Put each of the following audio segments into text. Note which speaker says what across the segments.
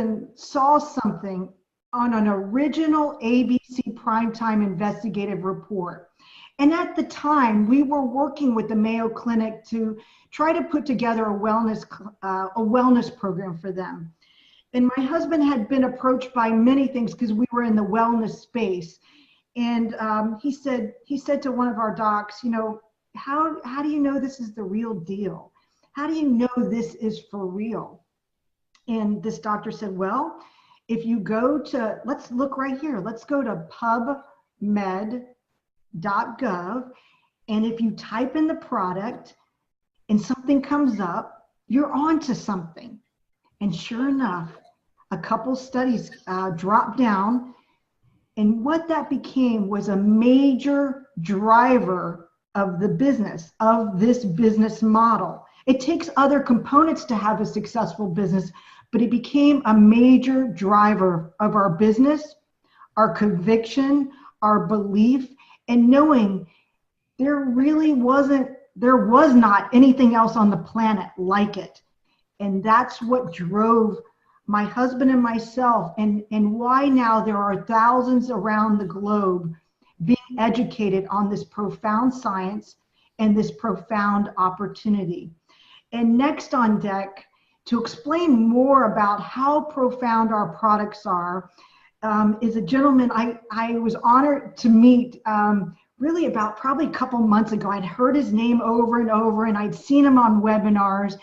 Speaker 1: husband saw something on an original ABC primetime investigative report. And at the time, we were working with the Mayo Clinic to try to put together a wellness program for them. And my husband had been approached by many things because we were in the wellness space. And he said to one of our docs, you know, how do you know this is the real deal? How do you know this is for real? And this doctor said, well, if you go to, let's look right here. Let's go to pubmed.gov. And if you type in the product and something comes up, you're on to something. And sure enough, a couple studies dropped down. And what that became was a major driver of the business, of this business model. It takes other components to have a successful business, but it became a major driver of our business, our conviction, our belief, and knowing there was not anything else on the planet like it. And that's what drove my husband and myself, and why now there are thousands around the globe being educated on this profound science and this profound opportunity. And next on deck, to explain more about how profound our products are, is a gentleman I was honored to meet really about probably a couple months ago. I'd heard his name over and over, and I'd seen him on webinars,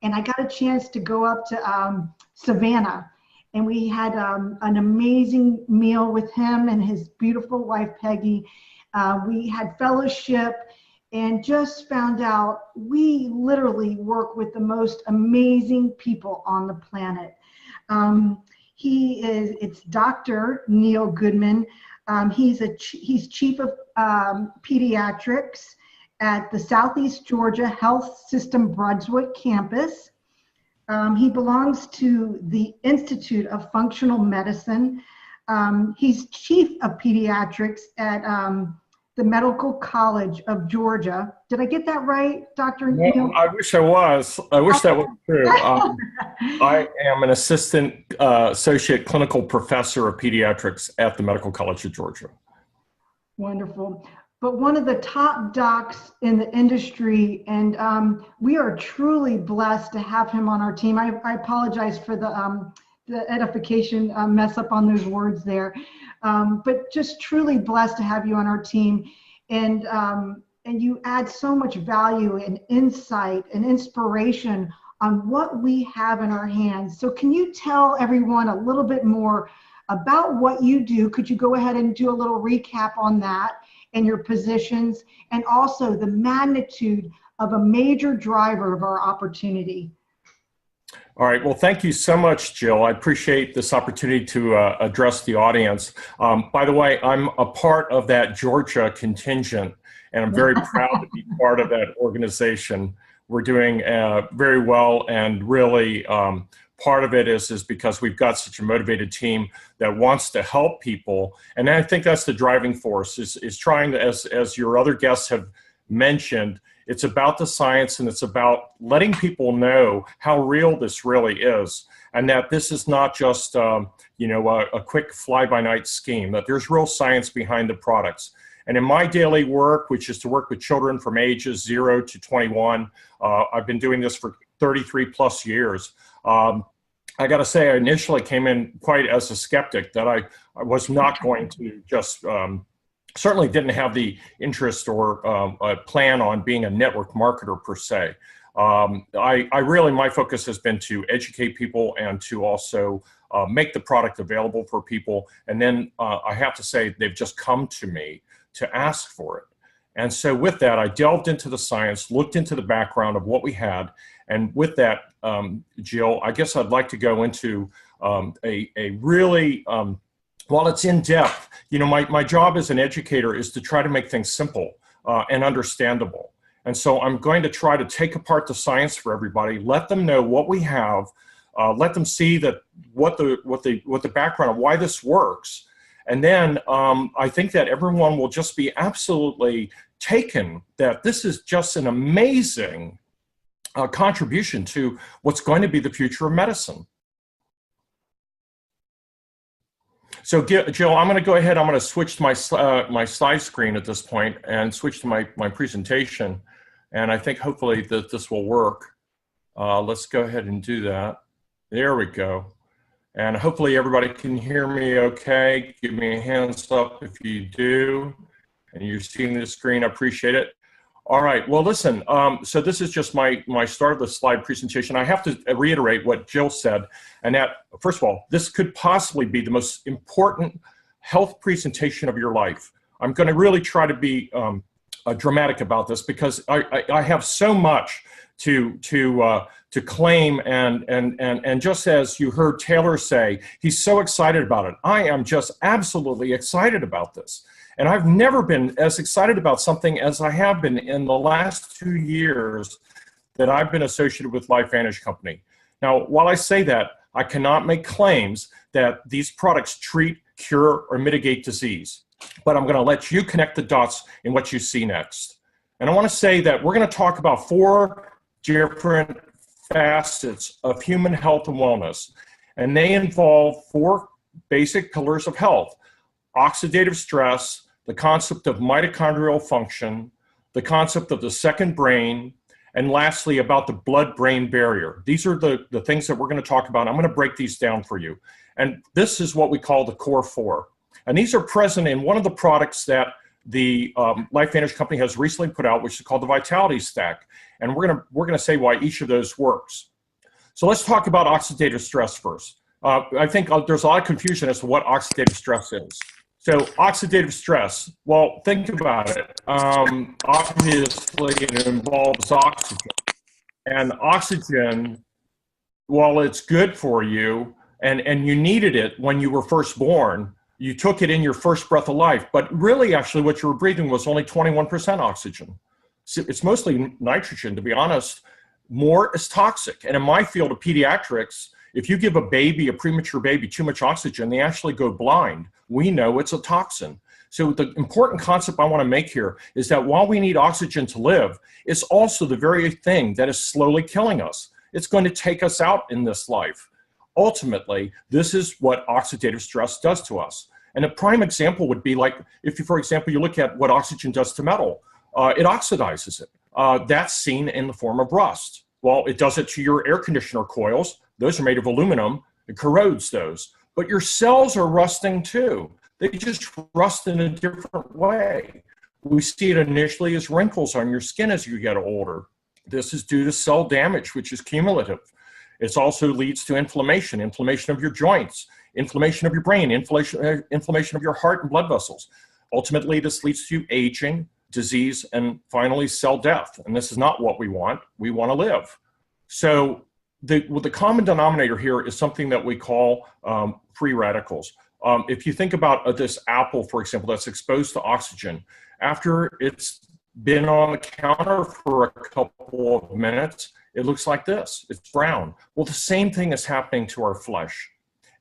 Speaker 1: and I got a chance to go up to Savannah, and we had an amazing meal with him and his beautiful wife, Peggy. We had fellowship and just found out we literally work with the most amazing people on the planet. It's Dr. Neil Goodman. He's chief of pediatrics at the Southeast Georgia Health System Brunswick campus. He belongs to the Institute of Functional Medicine. He's chief of pediatrics at the Medical College of Georgia. Did I get that right, Dr. Neil?
Speaker 2: I wish I was. I wish that was true. I am an assistant associate clinical professor of pediatrics at the Medical College of Georgia.
Speaker 1: Wonderful. But one of the top docs in the industry, and we are truly blessed to have him on our team. I apologize for the edification mess up on those words there, but just truly blessed to have you on our team, and you add so much value and insight and inspiration on what we have in our hands. So can you tell everyone a little bit more about what you do? Could you go ahead and do a little recap on that and your positions, and also the magnitude of a major driver of our opportunity?
Speaker 2: All right. Well, thank you so much, Jill. I appreciate this opportunity to address the audience. By the way, I'm a part of that Georgia contingent, and I'm very proud to be part of that organization. We're doing very well, and really part of it is because we've got such a motivated team that wants to help people. And I think that's the driving force, is trying to, as your other guests have mentioned, it's about the science, and it's about letting people know how real this really is, and that this is not just a quick fly-by-night scheme, that there's real science behind the products. And in my daily work, which is to work with children from ages 0 to 21, I've been doing this for 33 plus years. I got to say, I initially came in quite as a skeptic, that I was not going to just certainly didn't have the interest or a plan on being a network marketer per se. My focus has been to educate people and to also make the product available for people. And then I have to say, they've just come to me to ask for it. And so with that, I delved into the science, looked into the background of what we had. And with that, Jill, I guess I'd like to go into a really, while it's in depth, my job as an educator is to try to make things simple and understandable. And so I'm going to try to take apart the science for everybody, let them know what we have, let them see that what the background of why this works. And then I think that everyone will just be absolutely taken that this is just an amazing contribution to what's going to be the future of medicine. So Jill, I'm going to go ahead. I'm going to switch to my slide screen at this point and switch to my presentation. And I think hopefully that this will work. Let's go ahead and do that. There we go. And hopefully everybody can hear me okay. Give me a hands up if you do. And you're seeing the screen, I appreciate it. All right, well, listen, so this is just my start of the slide presentation. I have to reiterate what Jill said, and that, first of all, this could possibly be the most important health presentation of your life. I'm going to really try to be dramatic about this because I have so much to claim, and just as you heard Taylor say, he's so excited about it. I am just absolutely excited about this. And I've never been as excited about something as I have been in the last 2 years that I've been associated with LifeVantage Company. Now, while I say that, I cannot make claims that these products treat, cure, or mitigate disease. But I'm going to let you connect the dots in what you see next. And I want to say that we're going to talk about 4 different facets of human health and wellness. And they involve 4 basic pillars of health: oxidative stress, the concept of mitochondrial function, the concept of the second brain, and lastly, about the blood-brain barrier. These are the things that we're going to talk about. I'm going to break these down for you. And this is what we call the core 4. And these are present in one of the products that the LifeVantage Company has recently put out, which is called the Vitality Stack. And we're going to say why each of those works. So let's talk about oxidative stress first. I think there's a lot of confusion as to what oxidative stress is. So oxidative stress, well, think about it. Obviously, it involves oxygen. And oxygen, while it's good for you, and you needed it when you were first born, you took it in your first breath of life. But really, actually, what you were breathing was only 21% oxygen. So it's mostly nitrogen, to be honest. More is toxic. And in my field of pediatrics, if you give a premature baby, too much oxygen, they actually go blind. We know it's a toxin. So the important concept I want to make here is that while we need oxygen to live, it's also the very thing that is slowly killing us. It's going to take us out in this life. Ultimately, this is what oxidative stress does to us. And a prime example would be like, if you, for example, you look at what oxygen does to metal, it oxidizes it. That's seen in the form of rust. Well, it does it to your air conditioner coils. Those are made of aluminum. It corrodes those. But your cells are rusting too. They just rust in a different way. We see it initially as wrinkles on your skin as you get older. This is due to cell damage, which is cumulative. It also leads to inflammation of your joints, inflammation of your brain, inflammation of your heart and blood vessels. Ultimately, this leads to aging, disease, and finally cell death. And this is not what we want. We want to live. So the common denominator here is something that we call free radicals. If you think about this apple, for example, that's exposed to oxygen, after it's been on the counter for a couple of minutes, it looks like this. It's brown. Well, the same thing is happening to our flesh.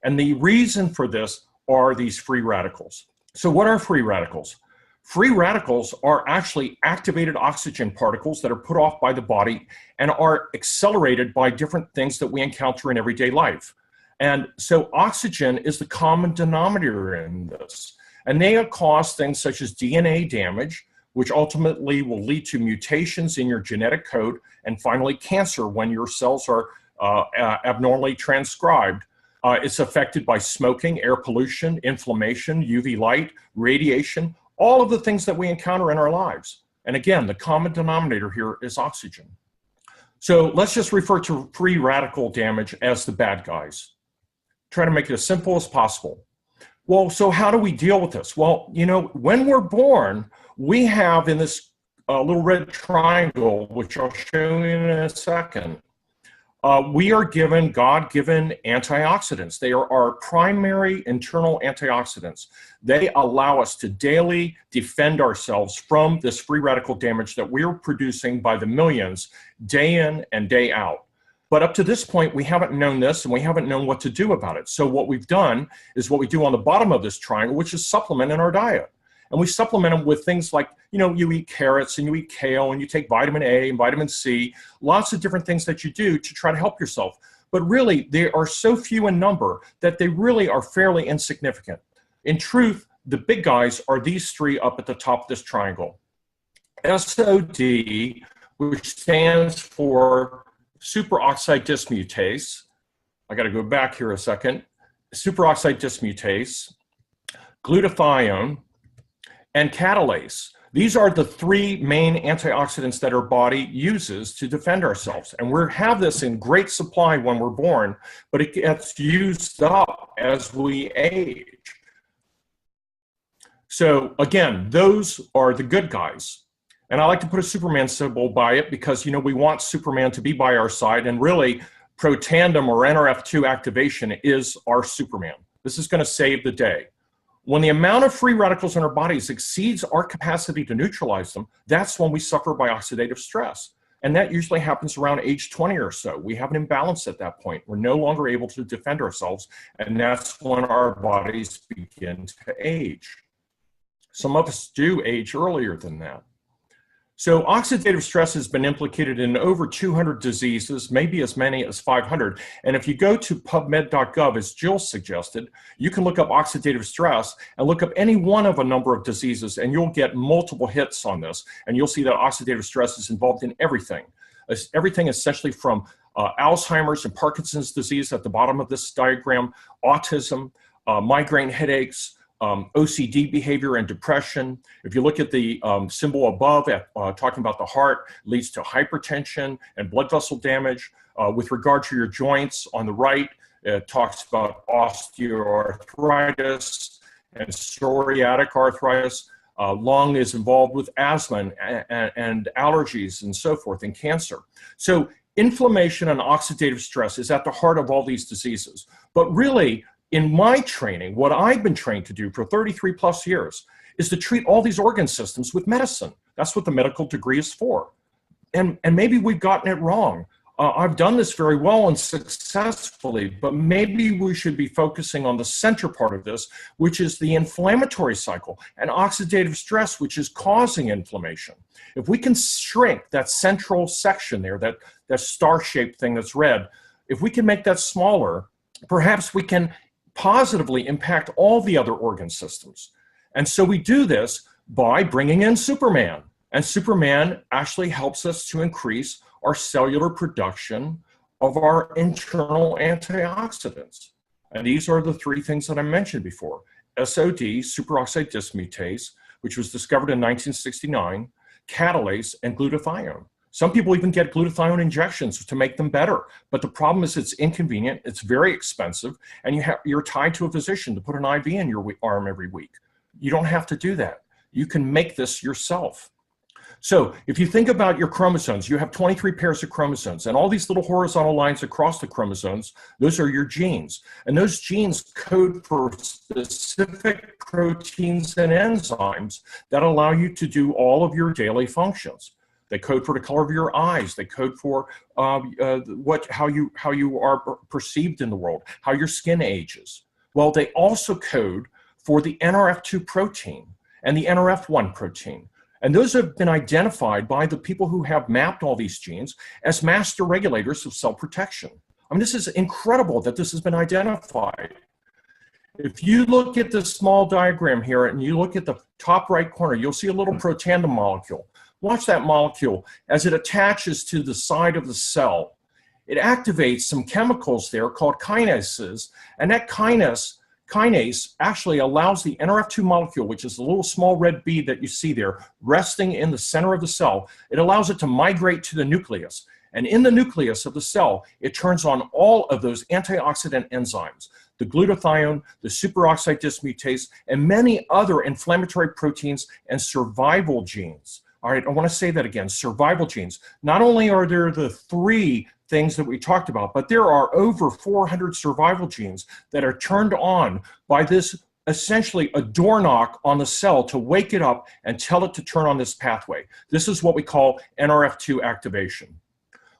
Speaker 2: And the reason for this are these free radicals. So what are free radicals? Free radicals are actually activated oxygen particles that are put off by the body and are accelerated by different things that we encounter in everyday life. And so oxygen is the common denominator in this. And they cause things such as DNA damage, which ultimately will lead to mutations in your genetic code, and finally cancer when your cells are abnormally transcribed. It's affected by smoking, air pollution, inflammation, UV light, radiation, all of the things that we encounter in our lives. And again, the common denominator here is oxygen. So let's just refer to free radical damage as the bad guys. Try to make it as simple as possible. Well, so how do we deal with this? Well, you know, when we're born, we have in this little red triangle, which I'll show you in a second, we are given God-given antioxidants. They are our primary internal antioxidants. They allow us to daily defend ourselves from this free radical damage that we're producing by the millions day in and day out. But up to this point, we haven't known this and we haven't known what to do about it. So what we've done is what we do on the bottom of this triangle, which is supplement in our diet. And we supplement them with things like, you know, you eat carrots and you eat kale and you take vitamin A and vitamin C, lots of different things that you do to try to help yourself. But really, they are so few in number that they really are fairly insignificant. In truth, the big guys are these three up at the top of this triangle. SOD, which stands for superoxide dismutase. I got to go back here a second. Superoxide dismutase, glutathione, and catalase. These are the three main antioxidants that our body uses to defend ourselves. And we have this in great supply when we're born, but it gets used up as we age. So again, those are the good guys. And I like to put a Superman symbol by it because, you know, we want Superman to be by our side, and really protandem or NRF2 activation is our Superman. This is going to save the day. When the amount of free radicals in our bodies exceeds our capacity to neutralize them, that's when we suffer by oxidative stress. And that usually happens around age 20 or so. We have an imbalance at that point. We're no longer able to defend ourselves, and that's when our bodies begin to age. Some of us do age earlier than that. So oxidative stress has been implicated in over 200 diseases, maybe as many as 500. And if you go to pubmed.gov, as Jill suggested, you can look up oxidative stress and look up any one of a number of diseases, and you'll get multiple hits on this. And you'll see that oxidative stress is involved in everything. Everything essentially from Alzheimer's and Parkinson's disease at the bottom of this diagram, autism, migraine headaches, OCD behavior and depression. If you look at the symbol above, talking about the heart, leads to hypertension and blood vessel damage. With regard to your joints on the right, it talks about osteoarthritis and psoriatic arthritis. Lung is involved with asthma and allergies and so forth, and cancer. So inflammation and oxidative stress is at the heart of all these diseases. But really, in my training, what I've been trained to do for 33 plus years is to treat all these organ systems with medicine. That's what the medical degree is for. And maybe we've gotten it wrong. I've done this very well and successfully, but maybe we should be focusing on the center part of this, which is the inflammatory cycle and oxidative stress, which is causing inflammation. If we can shrink that central section there, that star-shaped thing that's red, if we can make that smaller, perhaps we can positively impact all the other organ systems. And so we do this by bringing in Superman. And Superman actually helps us to increase our cellular production of our internal antioxidants. And these are the three things that I mentioned before. SOD, superoxide dismutase, which was discovered in 1969, catalase, and glutathione. Some people even get glutathione injections to make them better. But the problem is it's inconvenient, it's very expensive, and you're tied to a physician to put an IV in your arm every week. You don't have to do that. You can make this yourself. So if you think about your chromosomes, you have 23 pairs of chromosomes, and all these little horizontal lines across the chromosomes, those are your genes. And those genes code for specific proteins and enzymes that allow you to do all of your daily functions. They code for the color of your eyes. They code for how you are perceived in the world, how your skin ages. Well, they also code for the NRF2 protein and the NRF1 protein. And those have been identified by the people who have mapped all these genes as master regulators of cell protection. I mean, this is incredible that this has been identified. If you look at this small diagram here and you look at the top right corner, you'll see a little protandem molecule. Watch that molecule as it attaches to the side of the cell. It activates some chemicals there called kinases, and that kinase actually allows the NRF2 molecule, which is the little small red bead that you see there, resting in the center of the cell. It allows it to migrate to the nucleus. And in the nucleus of the cell, it turns on all of those antioxidant enzymes, the glutathione, the superoxide dismutase, and many other inflammatory proteins and survival genes. All right, I want to say that again, survival genes. Not only are there the three things that we talked about, but there are over 400 survival genes that are turned on by this, essentially a door knock on the cell to wake it up and tell it to turn on this pathway. This is what we call NRF2 activation.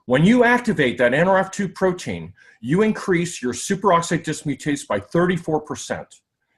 Speaker 2: When you activate that NRF2 protein, you increase your superoxide dismutase by 34%.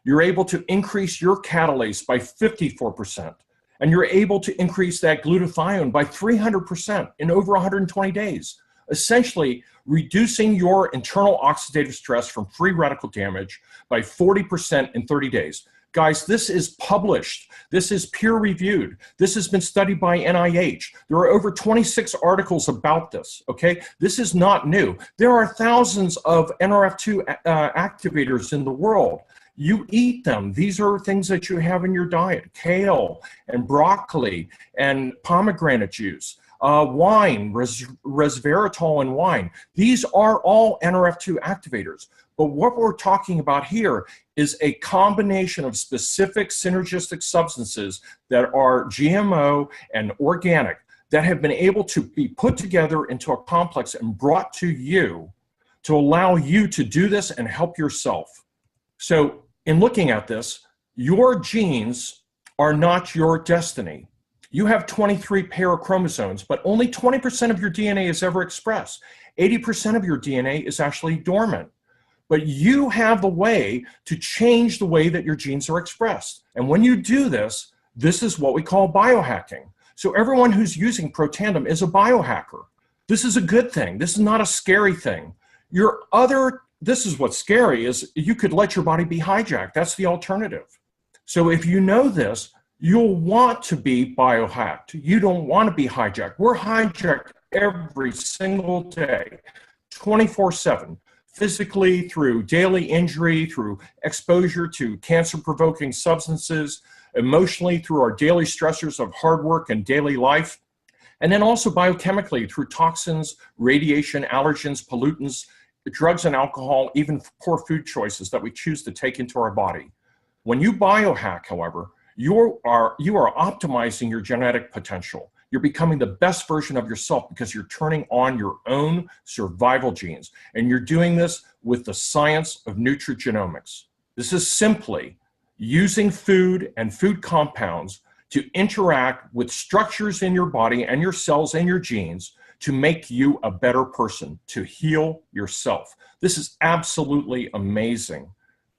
Speaker 2: You're able to increase your catalase by 54%. And you're able to increase that glutathione by 300% in over 120 days. essentially reducing your internal oxidative stress from free radical damage by 40% in 30 days. Guys, this is published. This is peer-reviewed. This has been studied by NIH. There are over 26 articles about this, okay? This is not new. There are thousands of NRF2 activators in the world. You eat them. These are things that you have in your diet: kale and broccoli and pomegranate juice, wine, resveratrol in wine. These are all NRF2 activators. But what we're talking about here is a combination of specific synergistic substances that are GMO and organic that have been able to be put together into a complex and brought to you to allow you to do this and help yourself. So in looking at this, your genes are not your destiny. You have 23 pair of chromosomes, but only 20% of your DNA is ever expressed. 80% of your DNA is actually dormant. But you have the way to change the way that your genes are expressed. And when you do this, this is what we call biohacking. So everyone who's using Protandim is a biohacker. This is a good thing. This is not a scary thing. This is what's scary, is you could let your body be hijacked. That's the alternative. So if you know this, you'll want to be biohacked. You don't want to be hijacked. We're hijacked every single day, 24/7. Physically, through daily injury, through exposure to cancer-provoking substances, emotionally through our daily stressors of hard work and daily life, and then also biochemically through toxins, radiation, allergens, pollutants, drugs and alcohol, even poor food choices that we choose to take into our body. When you biohack, however, you are optimizing your genetic potential. You're becoming the best version of yourself because you're turning on your own survival genes. And you're doing this with the science of nutrigenomics. This is simply using food and food compounds to interact with structures in your body and your cells and your genes to make you a better person, to heal yourself. This is absolutely amazing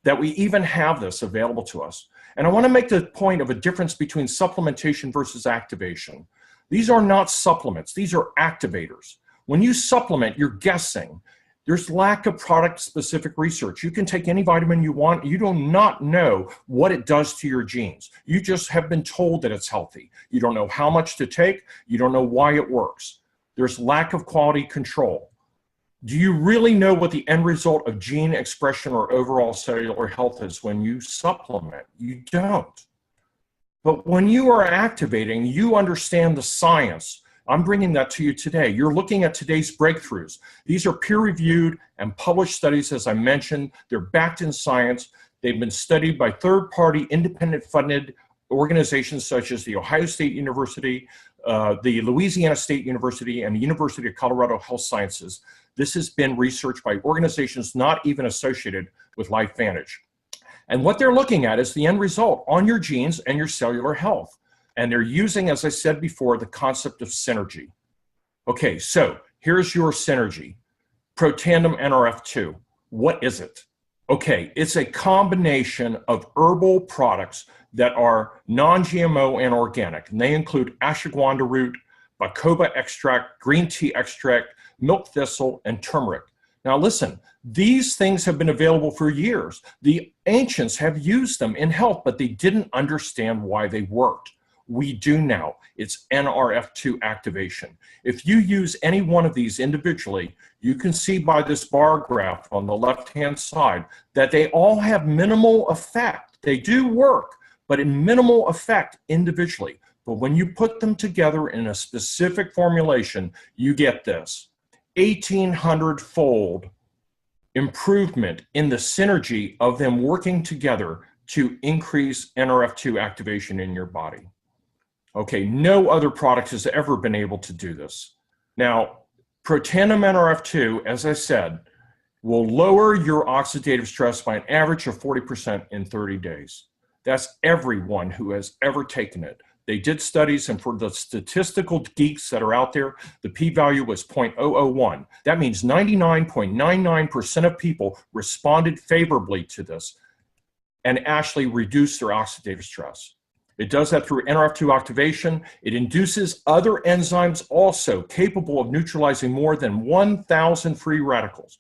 Speaker 2: that we even have this available to us. And I want to make the point of a difference between supplementation versus activation. These are not supplements. These are activators. When you supplement, you're guessing. There's lack of product-specific research. You can take any vitamin you want. You do not know what it does to your genes. You just have been told that it's healthy. You don't know how much to take. You don't know why it works. There's lack of quality control. Do you really know what the end result of gene expression or overall cellular health is when you supplement? You don't. But when you are activating, you understand the science. I'm bringing that to you today. You're looking at today's breakthroughs. These are peer-reviewed and published studies, as I mentioned. They're backed in science. They've been studied by third-party, independent-funded organizations such as The Ohio State University, the Louisiana State University, and the University of Colorado Health Sciences. This has been researched by organizations not even associated with LifeVantage. And what they're looking at is the end result on your genes and your cellular health. And they're using, as I said before, the concept of synergy. Okay, so here's your synergy. Protandim NRF2. What is it? Okay, it's a combination of herbal products that are non-GMO and organic. And they include ashwagandha root, bacopa extract, green tea extract, milk thistle, and turmeric. Now listen, these things have been available for years. The ancients have used them in health, but they didn't understand why they worked. We do now. It's NRF2 activation. If you use any one of these individually, you can see by this bar graph on the left-hand side that they all have minimal effect. They do work, but in minimal effect individually. But when you put them together in a specific formulation, you get this 1,800-fold improvement in the synergy of them working together to increase NRF2 activation in your body. Okay, no other product has ever been able to do this. Now, Protandim NRF2, as I said, will lower your oxidative stress by an average of 40% in 30 days. That's everyone who has ever taken it. They did studies, and for the statistical geeks that are out there, the p-value was 0.001. That means 99.99% of people responded favorably to this and actually reduced their oxidative stress. It does that through NRF2 activation. It induces other enzymes also capable of neutralizing more than 1,000 free radicals.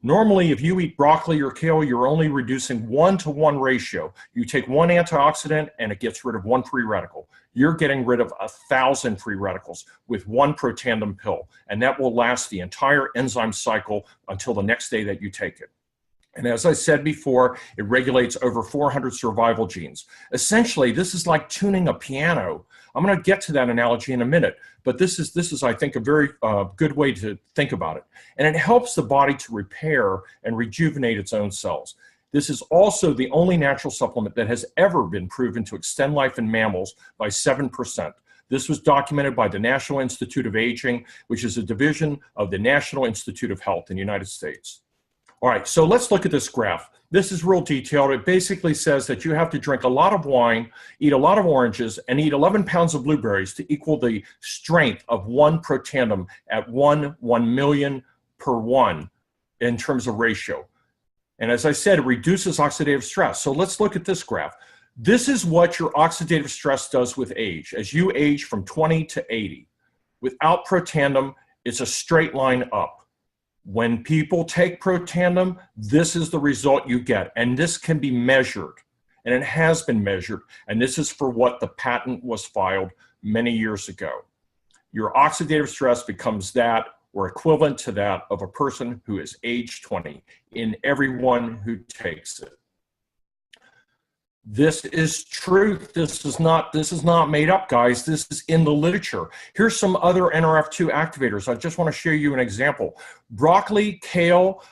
Speaker 2: Normally, if you eat broccoli or kale, you're only reducing 1-to-1 ratio. You take one antioxidant and it gets rid of one free radical. You're getting rid of 1,000 free radicals with one Protandim pill, and that will last the entire enzyme cycle until the next day that you take it. And as I said before, it regulates over 400 survival genes. Essentially, this is like tuning a piano. I'm going to get to that analogy in a minute, but this is I think, a very good way to think about it. And it helps the body to repair and rejuvenate its own cells. This is also the only natural supplement that has ever been proven to extend life in mammals by 7%. This was documented by the National Institute of Aging, which is a division of the National Institute of Health in the United States. All right, so let's look at this graph. This is real detailed. It basically says that you have to drink a lot of wine, eat a lot of oranges, and eat 11 pounds of blueberries to equal the strength of one Protandim at 1 million per 1 in terms of ratio. And as I said, it reduces oxidative stress. So let's look at this graph. This is what your oxidative stress does with age. As you age from 20 to 80, without Protandim, it's a straight line up. When people take Protandim, this is the result you get. And this can be measured. And it has been measured. And this is for what the patent was filed many years ago. Your oxidative stress becomes that or equivalent to that of a person who is age 20 in everyone who takes it. This is truth. This is not made up, guys. This is in the literature. Here's some other NRF2 activators. I just want to share you an example. Broccoli, kale,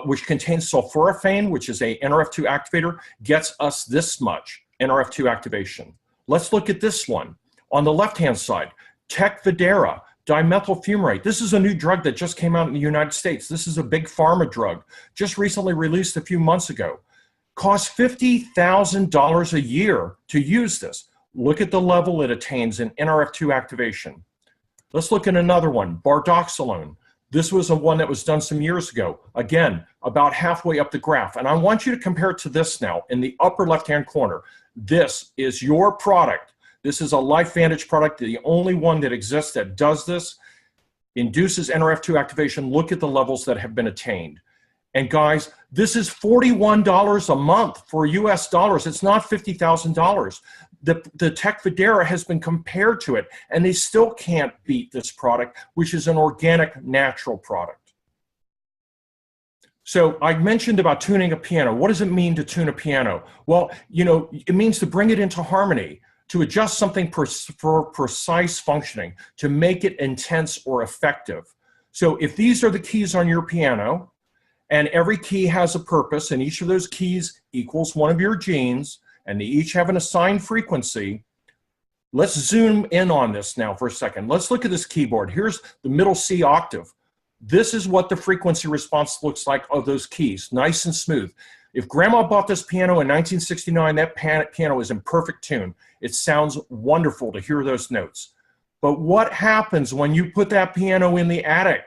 Speaker 2: which contains sulforaphane, which is a NRF2 activator, gets us this much NRF2 activation. Let's look at this one. On the left-hand side, Tecfidera, dimethyl fumarate. This is a new drug that just came out in the United States. This is a big pharma drug, just recently released a few months ago. Costs $50,000 a year to use this. Look at the level it attains in NRF2 activation. Let's look at another one, bardoxolone. This was one that was done some years ago. Again, about halfway up the graph. And I want you to compare it to this now in the upper left-hand corner. This is your product. This is a LifeVantage product, the only one that exists that does this, induces NRF2 activation. Look at the levels that have been attained. And guys, this is $41 a month for US dollars. It's not $50,000. The Tecfidera has been compared to it, and they still can't beat this product, which is an organic, natural product. So I mentioned about tuning a piano. What does it mean to tune a piano? Well, you know, it means to bring it into harmony, to adjust something for precise functioning, to make it intense or effective. So if these are the keys on your piano, and every key has a purpose, and each of those keys equals one of your genes, and they each have an assigned frequency. Let's zoom in on this now for a second. Let's look at this keyboard. Here's the middle C octave. This is what the frequency response looks like of those keys, nice and smooth. If Grandma bought this piano in 1969, that piano is in perfect tune. It sounds wonderful to hear those notes. But what happens when you put that piano in the attic?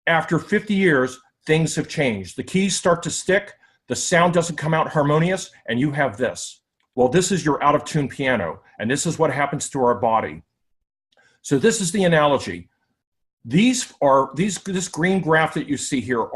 Speaker 2: After 50 years, things have changed. The keys start to stick, the sound doesn't come out harmonious, and you have this. Well, this is your out-of-tune piano, and this is what happens to our body. So this is the analogy. This green graph that you see here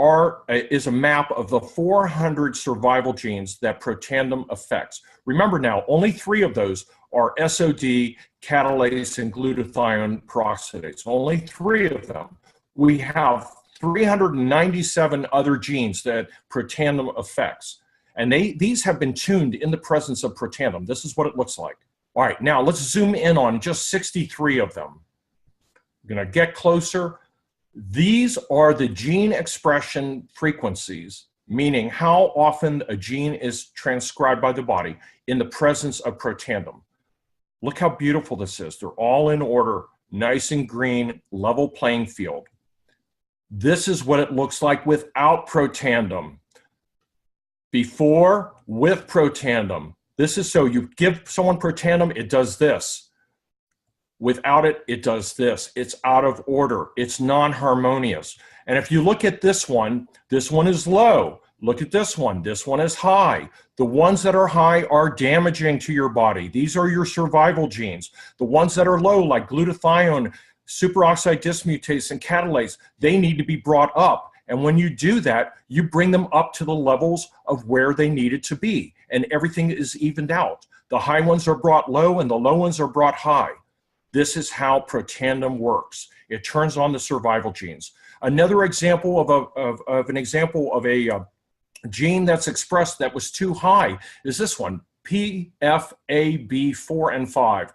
Speaker 2: is a map of the 400 survival genes that Protandim affects. Remember now, only 3 of those are SOD, catalase, and glutathione peroxidase. Only 3 of them. We have 397 other genes that Protandim affects. And these have been tuned in the presence of Protandim. This is what it looks like. All right, now let's zoom in on just 63 of them. I'm going to get closer. These are the gene expression frequencies, meaning how often a gene is transcribed by the body in the presence of Protandim. Look how beautiful this is. They're all in order, nice and green, level playing field. This is what it looks like without Protandim. Before, with Protandim. This is so you give someone Protandim, it does this. Without it, it does this. It's out of order. It's non-harmonious. And if you look at this one is low. Look at this one. This one is high. The ones that are high are damaging to your body. These are your survival genes. The ones that are low, like glutathione, superoxide dismutase, and catalase, they need to be brought up. And when you do that, you bring them up to the levels of where they needed to be, and everything is evened out. The high ones are brought low, and the low ones are brought high. This is how Protandim works. It turns on the survival genes. Another example of a gene that's expressed that was too high is this one, PFAB4 and 5,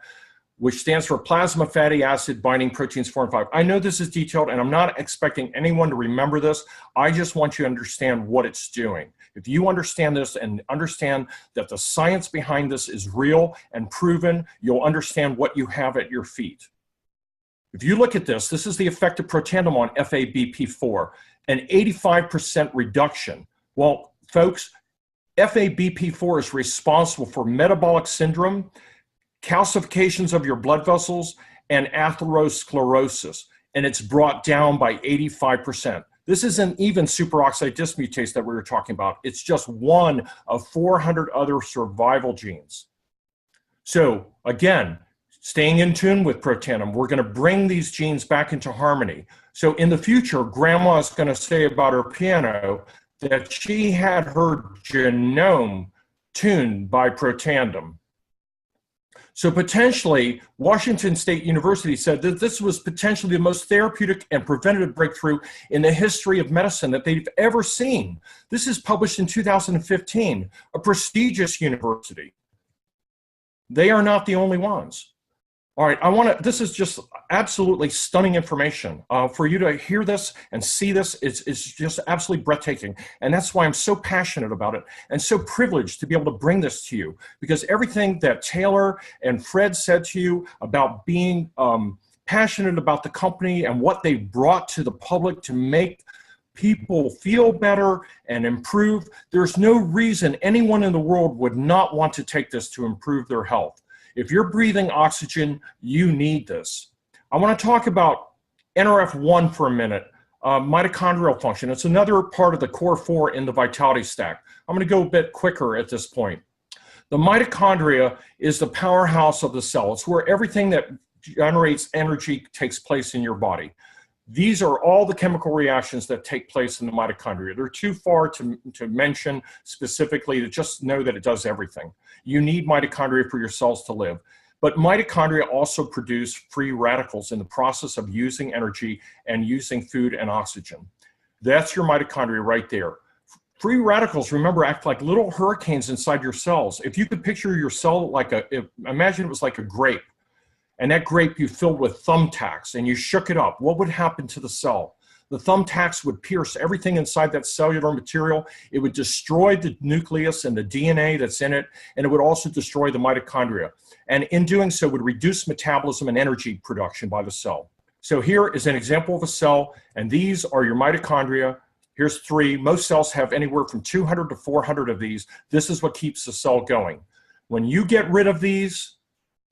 Speaker 2: which stands for plasma fatty acid binding proteins 4 and 5. I know this is detailed, and I'm not expecting anyone to remember this. I just want you to understand what it's doing. If you understand this and understand that the science behind this is real and proven, you'll understand what you have at your feet. If you look at this, this is the effect of Protandim on FABP4, an 85% reduction. Well, folks, FABP4 is responsible for metabolic syndrome, calcifications of your blood vessels, and atherosclerosis, and it's brought down by 85%. This isn't even superoxide dismutase that we were talking about. It's just one of 400 other survival genes. So again, staying in tune with Protandim, we're going to bring these genes back into harmony. So in the future, Grandma is going to say about her piano that she had her genome tuned by Protandim. So potentially, Washington State University said that this was potentially the most therapeutic and preventative breakthrough in the history of medicine that they've ever seen. This is published in 2015, a prestigious university. They are not the only ones. All right, this is just absolutely stunning information. For you to hear this and see this, it's just absolutely breathtaking. And that's why I'm so passionate about it and so privileged to be able to bring this to you, because everything that Taylor and Fred said to you about being passionate about the company and what they brought to the public to make people feel better and improve, there's no reason anyone in the world would not want to take this to improve their health. If you're breathing oxygen, you need this. I want to talk about NRF1 for a minute, mitochondrial function. It's another part of the core 4 in the vitality stack. I'm going to go a bit quicker at this point. The mitochondria is the powerhouse of the cell. It's where everything that generates energy takes place in your body. These are all the chemical reactions that take place in the mitochondria. They're too far to mention specifically, to just know that it does everything. You need mitochondria for your cells to live. But mitochondria also produce free radicals in the process of using energy and using food and oxygen. That's your mitochondria right there. Free radicals, remember, act like little hurricanes inside your cells. If you could picture your cell like imagine it was like a grape. And that grape you filled with thumbtacks and you shook it up, what would happen to the cell? The thumbtacks would pierce everything inside that cellular material. It would destroy the nucleus and the DNA that's in it, and it would also destroy the mitochondria. And in doing so, would reduce metabolism and energy production by the cell. So here is an example of a cell, and these are your mitochondria. Here's 3. Most cells have anywhere from 200 to 400 of these. This is what keeps the cell going. When you get rid of these,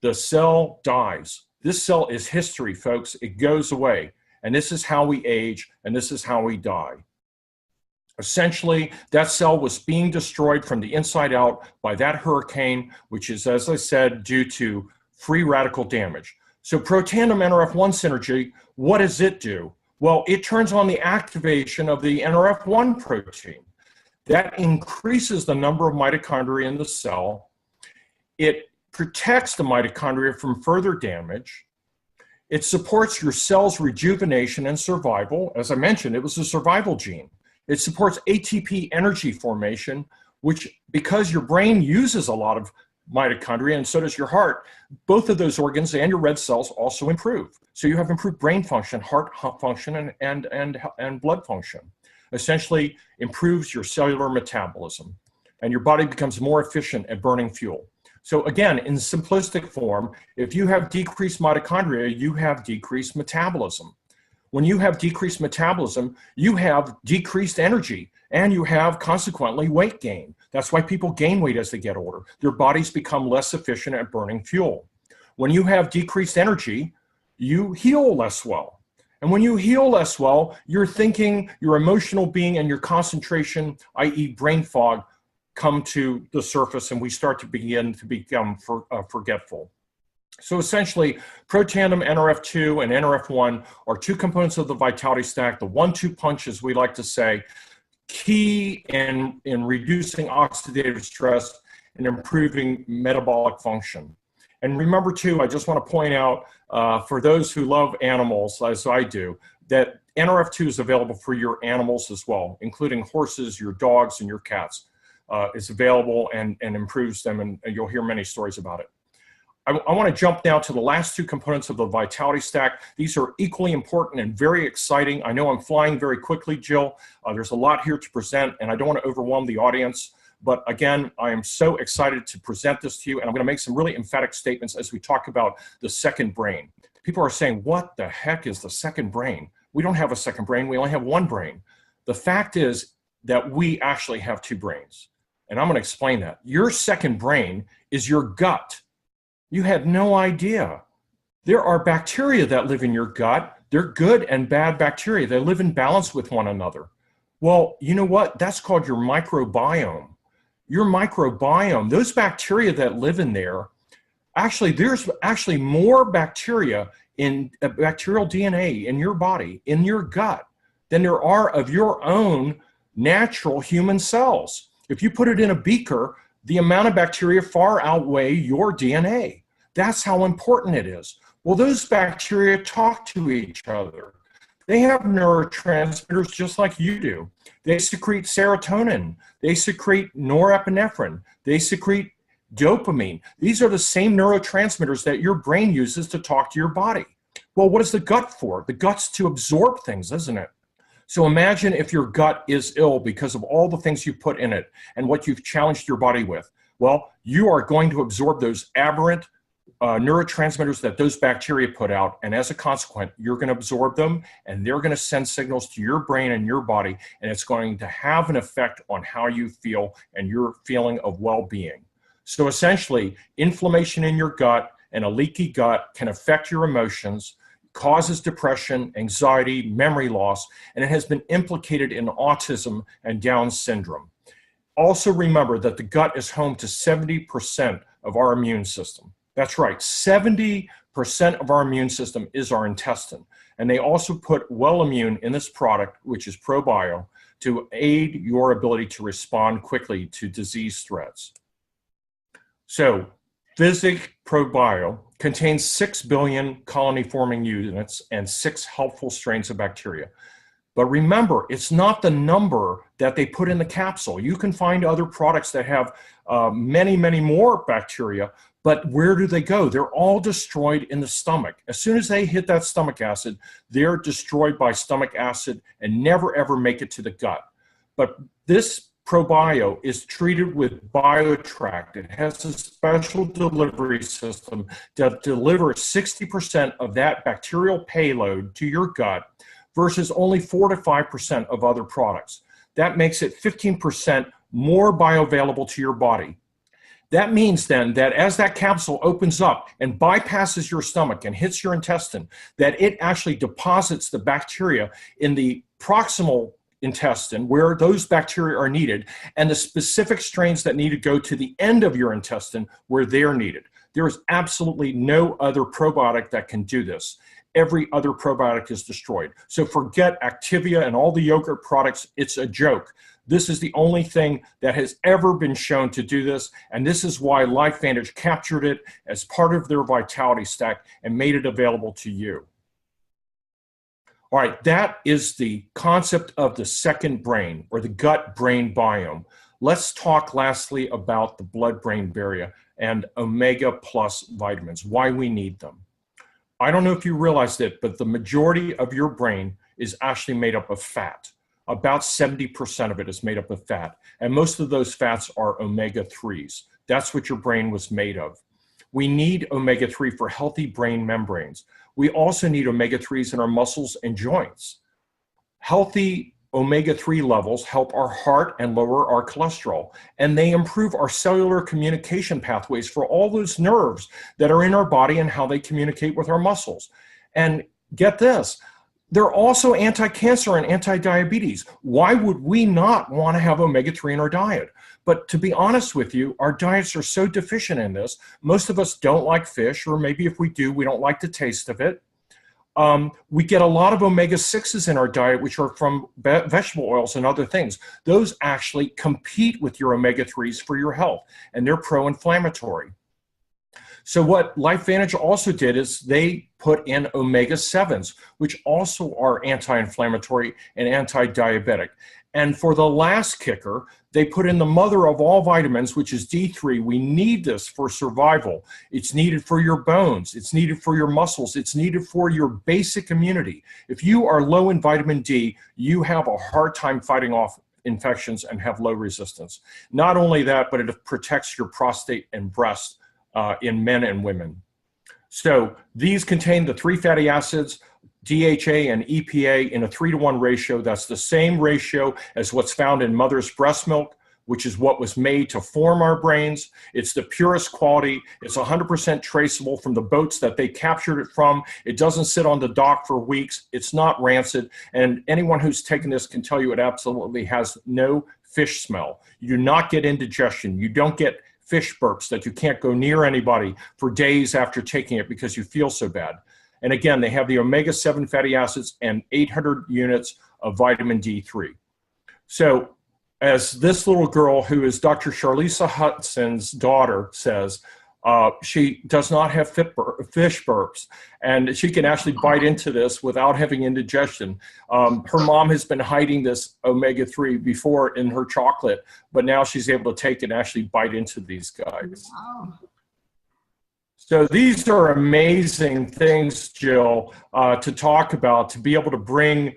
Speaker 2: the cell dies. This cell is history, folks. It goes away. And this is how we age, and this is how we die. Essentially, that cell was being destroyed from the inside out by that hurricane, which is, as I said, due to free radical damage. So Protandim NRF1 synergy, what does it do? Well, it turns on the activation of the NRF1 protein. That increases the number of mitochondria in the cell. It protects the mitochondria from further damage. It supports your cell's rejuvenation and survival. As I mentioned, it was a survival gene. It supports ATP energy formation, which, because your brain uses a lot of mitochondria and so does your heart, both of those organs and your red cells also improve. So you have improved brain function, heart function, and blood function. Essentially improves your cellular metabolism, and your body becomes more efficient at burning fuel. So again, in simplistic form, if you have decreased mitochondria, you have decreased metabolism. When you have decreased metabolism, you have decreased energy, and you have consequently weight gain. That's why people gain weight as they get older. Their bodies become less efficient at burning fuel. When you have decreased energy, you heal less well. And when you heal less well, your thinking, your emotional being, and your concentration, i.e. brain fog, come to the surface, and we start to begin to become forgetful. So essentially, Protandim NRF2 and NRF1 are two components of the vitality stack, the 1-2 punch, as we like to say, key in reducing oxidative stress and improving metabolic function. And remember too, I just want to point out, for those who love animals, as I do, that NRF2 is available for your animals as well, including horses, your dogs, and your cats. It's available and improves them, and you'll hear many stories about it. I want to jump now to the last two components of the vitality stack. These are equally important and very exciting. I know I'm flying very quickly, Jill. There's a lot here to present, and I don't want to overwhelm the audience. But again, I am so excited to present this to you, and I'm going to make some really emphatic statements as we talk about the second brain. People are saying, what the heck is the second brain? We don't have a second brain. We only have one brain. The fact is that we actually have two brains, and I'm going to explain that. Your second brain is your gut. You had no idea. There are bacteria that live in your gut. They're good and bad bacteria. They live in balance with one another. Well, you know what? That's called your microbiome. Your microbiome, those bacteria that live in there, actually, there's actually more bacteria in bacterial DNA in your body, in your gut, than there are of your own natural human cells. If you put it in a beaker, the amount of bacteria far outweigh your DNA. That's how important it is. Well, those bacteria talk to each other. They have neurotransmitters just like you do. They secrete serotonin. They secrete norepinephrine. They secrete dopamine. These are the same neurotransmitters that your brain uses to talk to your body. Well, what is the gut for? The gut's to absorb things, isn't it? So imagine if your gut is ill because of all the things you put in it and what you've challenged your body with. Well, you are going to absorb those aberrant neurotransmitters that those bacteria put out, and as a consequence, you're going to absorb them, and they're going to send signals to your brain and your body, and it's going to have an effect on how you feel and your feeling of well-being. So essentially, inflammation in your gut and a leaky gut can affect your emotions, causes depression, anxiety, memory loss, and it has been implicated in autism and Down syndrome. Also remember that the gut is home to 70% of our immune system. That's right, 70% of our immune system is our intestine. And they also put Wellimmune in this product, which is ProBio, to aid your ability to respond quickly to disease threats. So, Physic ProBio contains 6 billion colony-forming units and 6 helpful strains of bacteria. But remember, it's not the number that they put in the capsule. You can find other products that have many, many more bacteria, but where do they go? They're all destroyed in the stomach. As soon as they hit that stomach acid, they're destroyed by stomach acid and never ever make it to the gut. But this ProBio is treated with BioTract. It has a special delivery system that delivers 60% of that bacterial payload to your gut versus only 4 to 5% of other products. That makes it 15% more bioavailable to your body. That means then that as that capsule opens up and bypasses your stomach and hits your intestine, that it actually deposits the bacteria in the proximal intestine where those bacteria are needed, and the specific strains that need to go to the end of your intestine where they're needed. There is absolutely no other probiotic that can do this. Every other probiotic is destroyed. So forget Activia and all the yogurt products. It's a joke. This is the only thing that has ever been shown to do this, and this is why LifeVantage captured it as part of their vitality stack and made it available to you. All right, that is the concept of the second brain, or the gut-brain biome. Let's talk lastly about the blood-brain barrier and omega plus vitamins, why we need them. I don't know if you realized it, but the majority of your brain is actually made up of fat. About 70% of it is made up of fat, and most of those fats are omega-3s. That's what your brain was made of. We need omega-3 for healthy brain membranes. We also need omega-3s in our muscles and joints. Healthy omega-3 levels help our heart and lower our cholesterol, and they improve our cellular communication pathways for all those nerves that are in our body and how they communicate with our muscles. And get this, They're also anti-cancer and anti-diabetes. Why would we not want to have omega-3 in our diet? But to be honest with you, our diets are so deficient in this. Most of us don't like fish, or maybe if we do, we don't like the taste of it. We get a lot of omega-6s in our diet, which are from vegetable oils and other things. Those actually compete with your omega-3s for your health, and they're pro-inflammatory. So what LifeVantage also did is they put in omega-7s, which also are anti-inflammatory and anti-diabetic. And for the last kicker, they put in the mother of all vitamins, which is D3. We need this for survival. It's needed for your bones. It's needed for your muscles. It's needed for your basic immunity. If you are low in vitamin D, you have a hard time fighting off infections and have low resistance. Not only that, but it protects your prostate and breast in men and women. So these contain the 3 fatty acids, DHA and EPA in a 3-to-1 ratio. That's the same ratio as what's found in mother's breast milk, which is what was made to form our brains. It's the purest quality. It's 100% traceable from the boats that they captured it from. It doesn't sit on the dock for weeks. It's not rancid. And anyone who's taken this can tell you it absolutely has no fish smell. You do not get indigestion. You don't get fish burps that you can't go near anybody for days after taking it because you feel so bad. And again, they have the omega-7 fatty acids and 800 units of vitamin D3. So as this little girl, who is Dr. Charlisa Hudson's daughter, says, she does not have fish burps, and she can actually bite into this without having indigestion. Her mom has been hiding this omega-3 before in her chocolate, but now she's able to take it and actually bite into these guys.
Speaker 1: Wow.
Speaker 2: So these are amazing things, Jill, to talk about, to be able to bring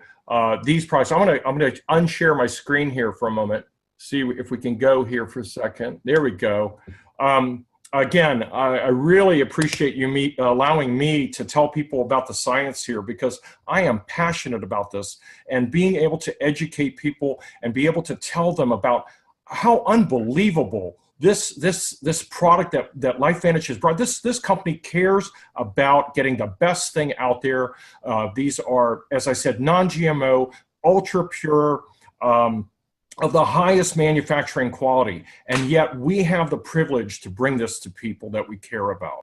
Speaker 2: these products. I'm gonna unshare my screen here for a moment. See if we can go here for a second. There we go. Again, I really appreciate you allowing me to tell people about the science here, because I am passionate about this, and being able to educate people and be able to tell them about how unbelievable this product that LifeVantage has brought. This company cares about getting the best thing out there. These are, as I said, non-GMO, ultra pure, of the highest manufacturing quality, and yet we have the privilege to bring this to people that we care about.